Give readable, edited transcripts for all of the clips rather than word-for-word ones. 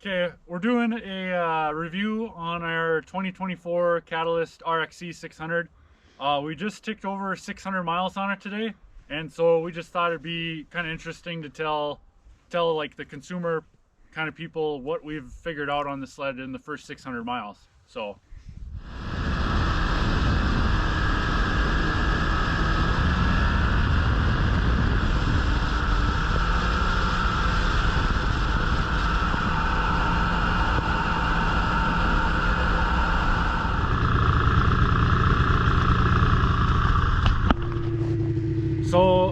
Okay, we're doing a review on our 2024 Catalyst RXC 600. We just ticked over 600 miles on it today, and so we just thought it'd be kind of interesting to tell like the consumer kind of people what we've figured out on the sled in the first 600 miles. So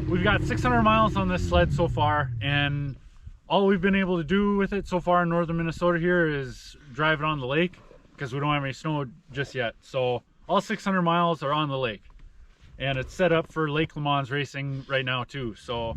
we've got 600 miles on this sled so far, and all we've been able to do with it so far in northern Minnesota here is drive it on the lake because we don't have any snow just yet. So all 600 miles are on the lake, and it's set up for Lake Le Mans racing right now too. So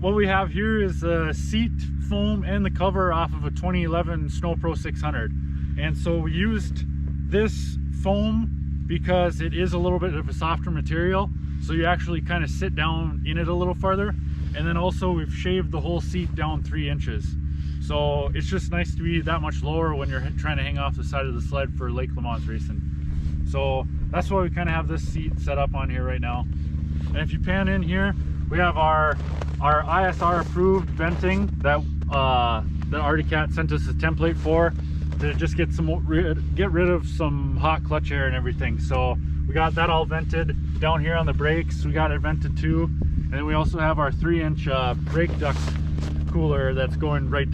what we have here is the seat foam and the cover off of a 2011 Snow Pro 600. And so we used this foam because it is a little bit of a softer material, so you actually kind of sit down in it a little farther. And then also we've shaved the whole seat down 3 inches. So it's just nice to be that much lower when you're trying to hang off the side of the sled for Lake Le Mans racing. So that's why we kind of have this seat set up on here right now. And if you pan in here, we have our ISR approved venting that the Arctic Cat sent us a template for to just get rid of some hot clutch air and everything. So we got that all vented. Down here on the brakes, we got it vented too. And then we also have our 3-inch brake duct cooler that's going right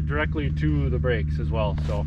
directly to the brakes as well. So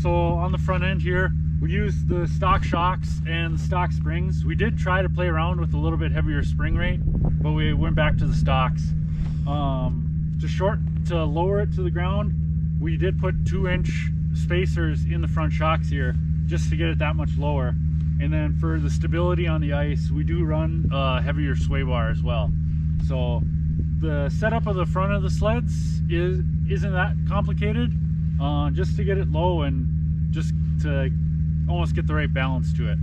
on the front end here, we used the stock shocks and stock springs. We did try to play around with a little bit heavier spring rate, but we went back to the stocks. To lower it to the ground, we did put 2-inch spacers in the front shocks here just to get it that much lower. And then for the stability on the ice, we do run a heavier sway bar as well. So the setup of the front of the sleds isn't that complicated, just to get it low and just to almost get the right balance to it.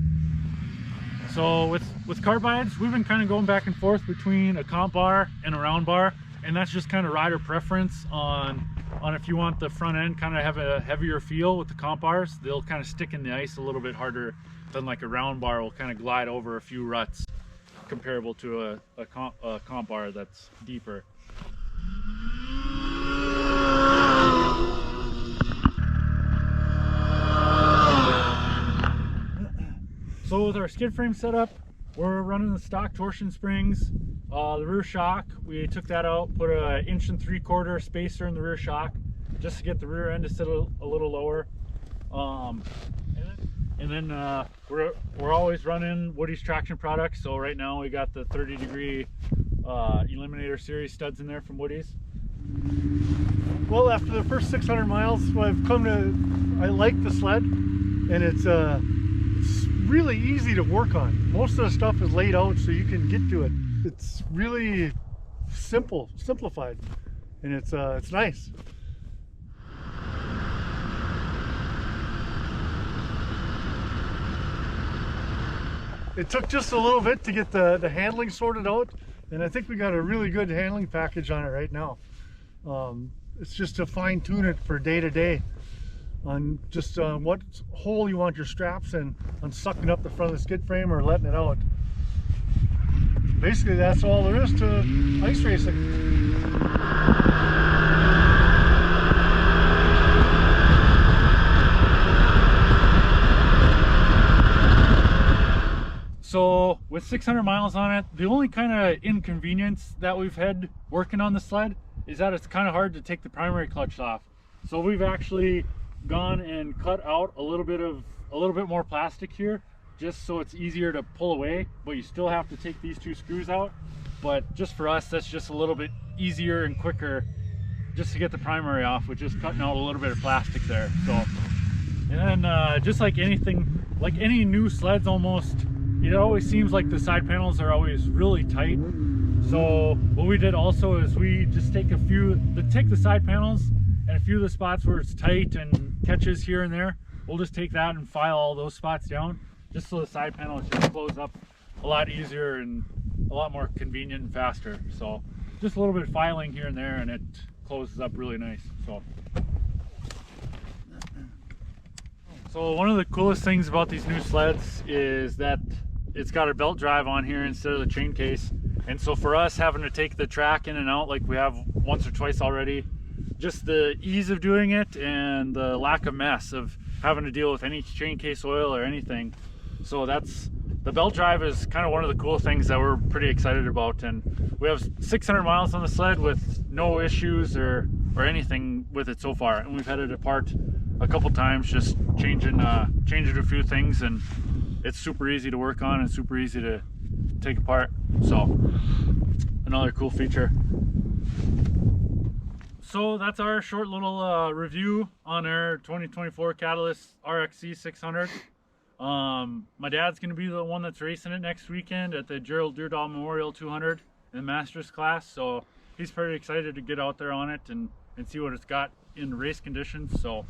So with carbides, we've been kind of going back and forth between a comp bar and a round bar, and that's just kind of rider preference on if you want the front end kind of have a heavier feel. With the comp bars, they'll kind of stick in the ice a little bit harder than like a round bar will kind of glide over a few ruts, comparable to a comp bar that's deeper. So with our skid frame setup, we're running the stock torsion springs. The rear shock, we took that out, put an 1 3/4 inch spacer in the rear shock just to get the rear end to sit a little lower. And then we're always running Woody's traction products. So right now we got the 30-degree Eliminator series studs in there from Woody's. Well, after the first 600 miles, I like the sled, and it's really easy to work on. Most of the stuff is laid out so you can get to it. It's really simplified, and it's nice. It took just a little bit to get the handling sorted out, and I think we got a really good handling package on it right now. It's just to fine tune it for day to day on just what hole you want your straps in, on sucking up the front of the skid frame or letting it out. Basically, that's all there is to ice racing. So with 600 miles on it, the only kind of inconvenience that we've had working on the sled is that it's kind of hard to take the primary clutch off. So we've actually gone and cut out a little bit more plastic here, just so it's easier to pull away, but you still have to take these 2 screws out. but just for us, that's just a little bit easier and quicker just to get the primary off, with just cutting out a little bit of plastic there. So, and then just like anything, like any new sleds almost, it always seems like the side panels are always really tight. So what we did also is we just take take the side panels and a few of the spots where it's tight and catches here and there, we'll just take that and file all those spots down, just so the side panels just close up a lot easier and a lot more convenient and faster. So just a little bit of filing here and there, and it closes up really nice. So one of the coolest things about these new sleds is that it's got a belt drive on here instead of the chain case. And so for us, having to take the track in and out like we have once or twice already, just the ease of doing it and the lack of mess of having to deal with any chain case oil or anything. So the belt drive is kind of one of the cool things that we're pretty excited about. And we have 600 miles on the sled with no issues or anything with it so far. And we've had it apart a couple times, just changing a few things, and it's super easy to work on and super easy to take apart. So another cool feature. So that's our short little review on our 2024 Catalyst RXC 600. My dad's going to be the one that's racing it next weekend at the Gerald Dyrdahl Memorial 200 in the Masters class, so he's pretty excited to get out there on it and see what it's got in race conditions. So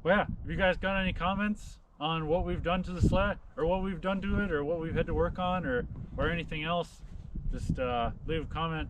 well, yeah, if you guys got any comments on what we've done to the sled, or what we've done to it, or what we've had to work on, or anything else, just leave a comment